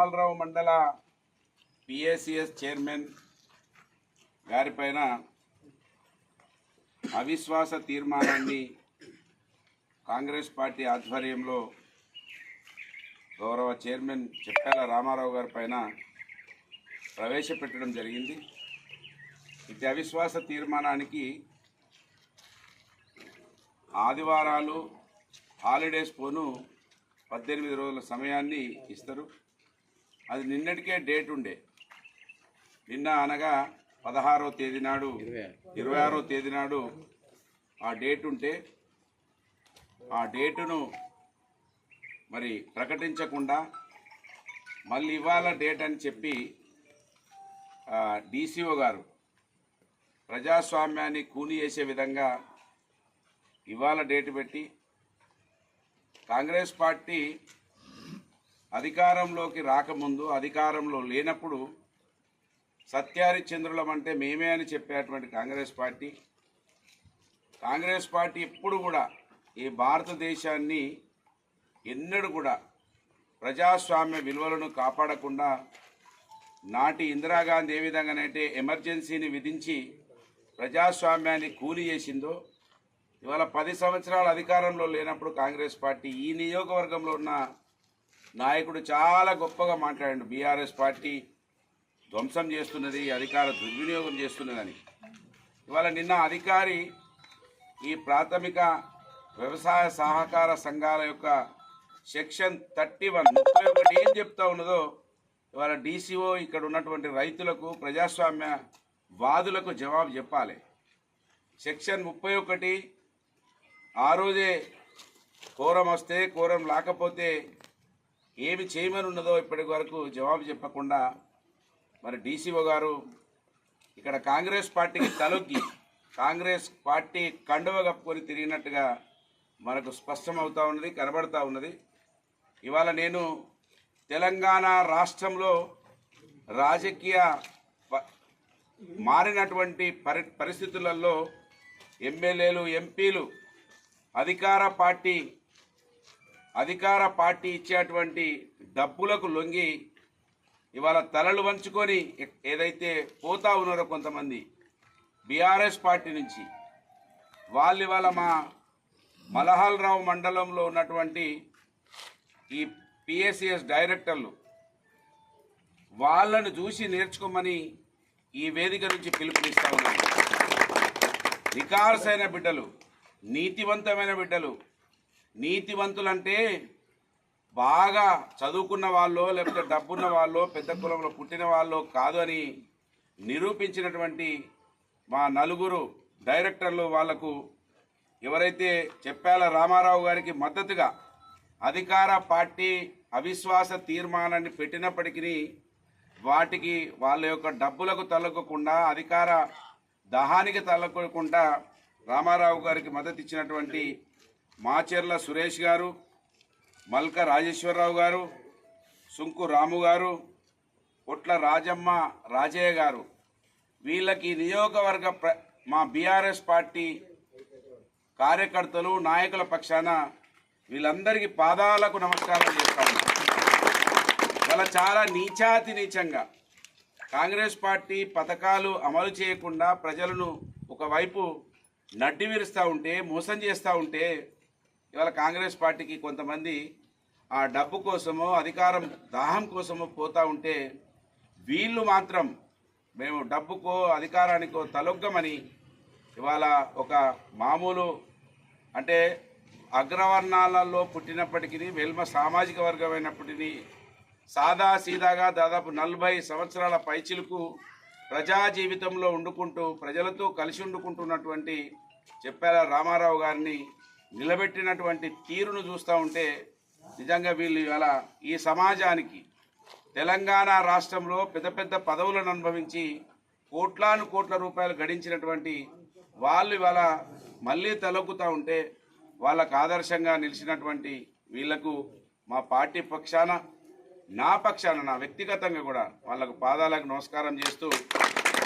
మలహాలరావు మండల PACS chairman గారిపైన అవిశ్వాస తీర్మానాన్ని కాంగ్రెస్ పార్టీ ఆధ్వర్యంలో గౌరవ చైర్మన్ చెప్పాల రామారావు గారి పైన ప్రవేశపెట్టడం జరిగింది. ఇది అవిశ్వాస తీర్మానానికి ఆదివారాలు హాలిడేస్ పోను 18 రోజుల సమయాన్ని ఇస్తారు. అది నిన్నటికే డేట్ ఉండే. నిన్న అనగా 16వ తేదీ నాడు 26వ తేదీ నాడు ఆ డేట్ ఉంటే ఆ డేటును మరి ప్రకటించకుండా మళ్ళీ ఇవాళ డేట్ అని చెప్పి డీసీఓ గారు ప్రజాస్వామ్యాన్ని కూని చేసే విధంగా ఇవాళ డేటు పెట్టి కాంగ్రెస్ పార్టీ అధికారంలోకి రాకముందు, అధికారంలో లేనప్పుడు సత్యహరిశ్చంద్రులం అంటే మేమే అని చెప్పేటువంటి కాంగ్రెస్ పార్టీ ఎప్పుడు కూడా ఈ భారతదేశాన్ని ఎన్నడూ కూడా ప్రజాస్వామ్య విలువలను కాపాడకుండా నాటి ఇందిరాగాంధీ ఏ విధంగానైతే ఎమర్జెన్సీని విధించి ప్రజాస్వామ్యాన్ని కూలి చేసిందో, ఇవాళ 10 సంవత్సరాల అధికారంలో లేనప్పుడు కాంగ్రెస్ పార్టీ ఈ నియోజకవర్గంలో ఉన్న నాయకుడు చాలా గొప్పగా మాట్లాడాడు. బీఆర్ఎస్ పార్టీ ధ్వంసం చేస్తున్నది, అధికార దుర్వినియోగం చేస్తున్నదని. ఇవాళ నిన్న అధికారి ఈ ప్రాథమిక వ్యవసాయ సహకార సంఘాల యొక్క సెక్షన్ 31 ఏం చెప్తా ఉన్నదో ఇవాళ డీసీఓ ఇక్కడ ఉన్నటువంటి రైతులకు, ప్రజాస్వామ్య వాదులకు జవాబు చెప్పాలి. సెక్షన్ 31 ఆ రోజే కోరం వస్తే, కోరం లేకపోతే ఏమి చేయమని ఉన్నదో ఇప్పటి వరకు జవాబు చెప్పకుండా మరి డీసీఓ గారు ఇక్కడ కాంగ్రెస్ పార్టీకి తలొగ్గి కాంగ్రెస్ పార్టీ కండువ కప్పుకొని తిరిగినట్టుగా మనకు స్పష్టమవుతా ఉన్నది, కనబడతా ఉన్నది. ఇవాళ నేను తెలంగాణ రాష్ట్రంలో రాజకీయ మారినటువంటి పరిస్థితులలో ఎమ్మెల్యేలు, ఎంపీలు అధికార పార్టీ ఇచ్చేటువంటి డబ్బులకు లొంగి ఇవాళ తలలు వంచుకొని ఏదైతే పోతా ఉన్నారో కొంతమంది బీఆర్ఎస్ పార్టీ నుంచి, వాళ్ళు ఇవాళ మా మలహాలరావు మండలంలో ఉన్నటువంటి ఈ పిఏసిఎస్ డైరెక్టర్లు వాళ్ళను చూసి నేర్చుకోమని ఈ వేదిక నుంచి పిలుపునిస్తా ఉన్నారు. నికార్సైన బిడ్డలు, నీతివంతమైన బిడ్డలు. నీతివంతులంటే బాగా చదువుకున్న వాళ్ళు, లేకపోతే డబ్బున్న వాళ్ళు, పెద్ద కులంలో పుట్టిన వాళ్ళు కాదు అని నిరూపించినటువంటి మా 4 డైరెక్టర్లు వాళ్లకు ఎవరైతే చెప్పాల రామారావు గారికి మద్దతుగా అధికార పార్టీ అవిశ్వాస తీర్మానాన్ని పెట్టినప్పటికీ వాటికి వాళ్ళ యొక్క డబ్బులకు తలొగ్గకుండా, అధికార దహానికి తలొగ్గకుండా రామారావు గారికి మద్దతు ఇచ్చినటువంటి మాచెర్ల సురేష్ గారు, మల్క రాజేశ్వరరావు గారు, సుంకు రాము గారు, పొట్ల రాజమ్మ రాజయ్య గారు, వీళ్ళకి నియోజకవర్గ మా బీఆర్ఎస్ పార్టీ కార్యకర్తలు, నాయకుల పక్షాన వీళ్ళందరికీ పాదాలకు నమస్కారం చేస్తాను. వాళ్ళ చాలా నీచంగా కాంగ్రెస్ పార్టీ పథకాలు అమలు చేయకుండా ప్రజలను ఒకవైపు నడ్డి విరుస్తూ ఉంటే, మోసం చేస్తూ ఉంటే, ఇవాళ కాంగ్రెస్ పార్టీకి కొంతమంది ఆ డబ్బు కోసమో, అధికారం దాహం కోసమో పోతూ ఉంటే, వీళ్ళు మాత్రం మేము డబ్బుకో అధికారానికో తలొగ్గమని ఇవాళ ఒక మామూలు అంటే అగ్రవర్ణాలలో పుట్టినప్పటికీ, వెల్మ సామాజిక వర్గమైనప్పటికీ సాదా సీదాగా దాదాపు 40 సంవత్సరాల పైచిలకు ప్రజా జీవితంలో ఉండుకుంటూ ప్రజలతో కలిసి ఉండుకుంటున్నటువంటి చెప్పాల రామారావు గారిని నిలబెట్టినటువంటి తీరును చూస్తూ ఉంటే నిజంగా వీళ్ళు ఇవాళ ఈ సమాజానికి తెలంగాణ రాష్ట్రంలో పెద్ద పెద్ద పదవులను అనుభవించి కోట్ల రూపాయలు గడించినటువంటి వాళ్ళు ఇవాళ మళ్ళీ తలొగ్గుతూ ఉంటే వాళ్ళకు ఆదర్శంగా నిలిచినటువంటి వీళ్లకు మా పార్టీ పక్షాన, నా పక్షాన, నా వ్యక్తిగతంగా కూడా వాళ్ళకు పాదాలకు నమస్కారం చేస్తూ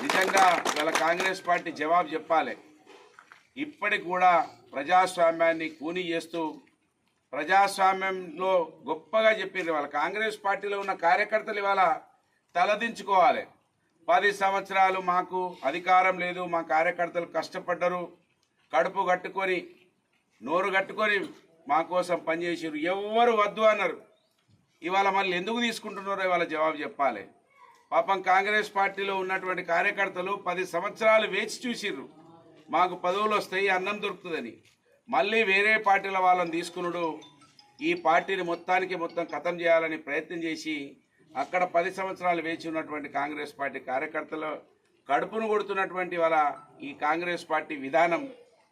నిజంగా ఇవాళ కాంగ్రెస్ పార్టీ జవాబు చెప్పాలి. ఇప్పటికి కూడా ప్రజాస్వామ్యాన్ని కూని చేస్తూ ప్రజాస్వామ్యంలో గొప్పగా చెప్పారు. వాళ్ళ కాంగ్రెస్ పార్టీలో ఉన్న కార్యకర్తలు ఇవాళ తలదించుకోవాలి. 10 సంవత్సరాలు మాకు అధికారం లేదు, మా కార్యకర్తలు కష్టపడ్డరు, కడుపు కట్టుకొని నోరు కట్టుకొని మా కోసం పనిచేసారు, ఎవ్వరు వద్దు అన్నారు. ఇవాళ మళ్ళీ ఎందుకు తీసుకుంటున్నారో ఇవాళ జవాబు చెప్పాలి. పాపం కాంగ్రెస్ పార్టీలో ఉన్నటువంటి కార్యకర్తలు 10 సంవత్సరాలు వేచి చూసిర్రు, మాకు పదవులు వస్తాయి, అన్నం దొరుకుతుందని. మళ్ళీ వేరే పార్టీల వాళ్ళని తీసుకున్నాడు, ఈ పార్టీని మొత్తం ఖతం చేయాలని ప్రయత్నం చేసి అక్కడ 10 సంవత్సరాలు వేచి ఉన్నటువంటి కాంగ్రెస్ పార్టీ కార్యకర్తలు కడుపును కొడుతున్నటువంటి వాళ్ళ ఈ కాంగ్రెస్ పార్టీ విధానం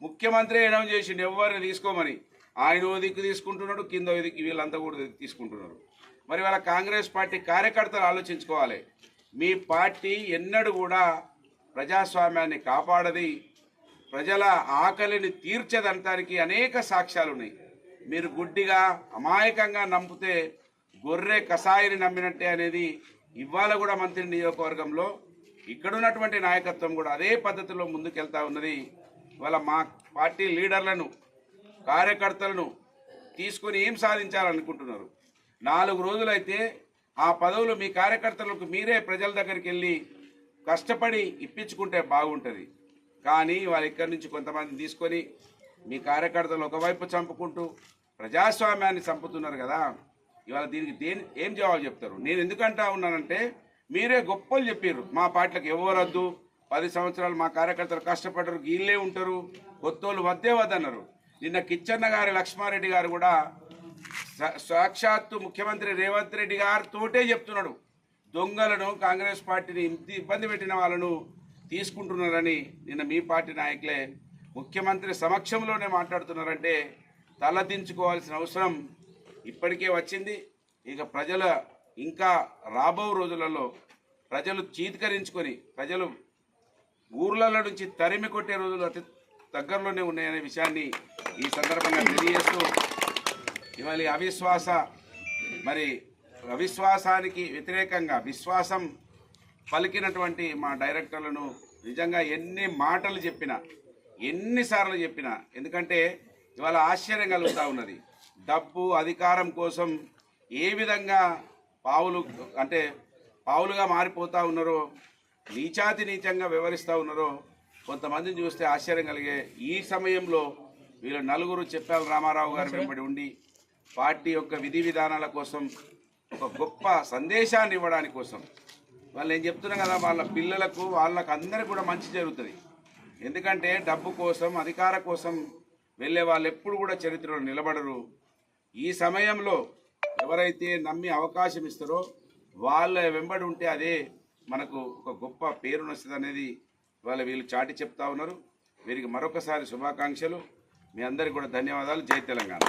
ముఖ్యమంత్రి అనౌన్స్ చేసిండు ఎవరిని తీసుకోమని. ఆయన ఓ దిక్కు తీసుకుంటున్నాడు, కింద ఓ దిక్కు వీళ్ళంతా కూడా తీసుకుంటున్నారు. మరి వాళ్ళ కాంగ్రెస్ పార్టీ కార్యకర్తలు ఆలోచించుకోవాలి. మీ పార్టీ ఎన్నడూ కూడా ప్రజాస్వామ్యాన్ని కాపాడది, ప్రజల ఆకలిని తీర్చదంటానికి అనేక సాక్ష్యాలు ఉన్నాయి. మీరు గుడ్డిగా అమాయకంగా నమ్మితే గొర్రె కసాయిని నమ్మినట్టే అనేది ఇవాళ కూడా మంత్రి నియోజకవర్గంలో ఇక్కడున్నటువంటి నాయకత్వం కూడా అదే పద్ధతిలో ముందుకెళ్తా ఉన్నది. ఇవాళ మా పార్టీ లీడర్లను కార్యకర్తలను తీసుకొని ఏం సాధించాలనుకుంటున్నారు? 4 రోజులైతే ఆ పదవులు మీ కార్యకర్తలకు మీరే ప్రజల దగ్గరికి వెళ్ళి కష్టపడి ఇప్పించుకుంటే బాగుంటుంది. కానీ వాళ్ళు ఇక్కడి నుంచి కొంతమంది తీసుకొని మీ కార్యకర్తలు ఒకవైపు చంపుకుంటూ ప్రజాస్వామ్యాన్ని చంపుతున్నారు కదా. ఇవాళ దీనికి ఏం జవాబు చెప్తారు? నేను ఎందుకంటా ఉన్నానంటే మీరే గొప్పలు చెప్పారు, మా పార్టీలకు ఎవరొద్దు, 10 సంవత్సరాలు మా కార్యకర్తలు కష్టపడ్డారు, వీళ్ళే ఉంటారు, కొత్తోళ్ళు వద్దే వద్దన్నారు. నిన్న కిచ్చన్న గారి లక్ష్మారెడ్డి గారు కూడా సాక్షాత్తు ముఖ్యమంత్రి రేవంత్ రెడ్డి గారితోటే చెప్తున్నాడు, దొంగలను కాంగ్రెస్ పార్టీని ఇంత ఇబ్బంది పెట్టిన వాళ్ళను తీసుకుంటున్నారని. నిన్న మీ పార్టీ నాయకులే ముఖ్యమంత్రి సమక్షంలోనే మాట్లాడుతున్నారంటే తలదించుకోవాల్సిన అవసరం ఇప్పటికే వచ్చింది. ఇక ప్రజల ఇంకా రాబో రోజులలో ప్రజలు చీత్కరించుకొని ప్రజలు ఊర్లలో నుంచి తరిమి కొట్టే రోజులు అతి దగ్గరలోనే ఉన్నాయనే విషయాన్ని ఈ సందర్భంగా తెలియజేస్తూ ఇవాళ అవిశ్వాసానికి వ్యతిరేకంగా విశ్వాసం పలికినటువంటి మా డైరెక్టర్లను నిజంగా ఎన్ని మాటలు చెప్పినా, ఎన్నిసార్లు చెప్పినా, ఎందుకంటే ఇవాళ ఆశ్చర్యం కలుగుతూ ఉన్నది. డబ్బు అధికారం కోసం ఏ విధంగా పావులుగా మారిపోతూ ఉన్నారో, నీచాంగా వ్యవహరిస్తూ ఉన్నారో కొంతమందిని చూస్తే ఆశ్చర్యం కలిగే. ఈ సమయంలో వీళ్ళు నలుగురు చెప్పాల రామారావు గారి వెంబడి ఉండి పార్టీ యొక్క విధి విధానాల కోసం ఒక గొప్ప సందేశాన్ని ఇవ్వడానికి కోసం వాళ్ళు ఏం చెప్తున్నా కదా, వాళ్ళ పిల్లలకు వాళ్ళకు అందరికీ కూడా మంచి జరుగుతుంది. ఎందుకంటే డబ్బు కోసం అధికార కోసం వెళ్ళే వాళ్ళు ఎప్పుడు కూడా చరిత్రలో నిలబడరు. ఈ సమయంలో ఎవరైతే నమ్మి అవకాశం ఇస్తారో వాళ్ళ వెంబడి ఉంటే అదే మనకు ఒక గొప్ప పేరు వస్తుంది అనేది వీళ్ళు చాటి చెప్తా ఉన్నారు. వీరికి మరొకసారి శుభాకాంక్షలు. మీ అందరికీ కూడా ధన్యవాదాలు. జై తెలంగాణ.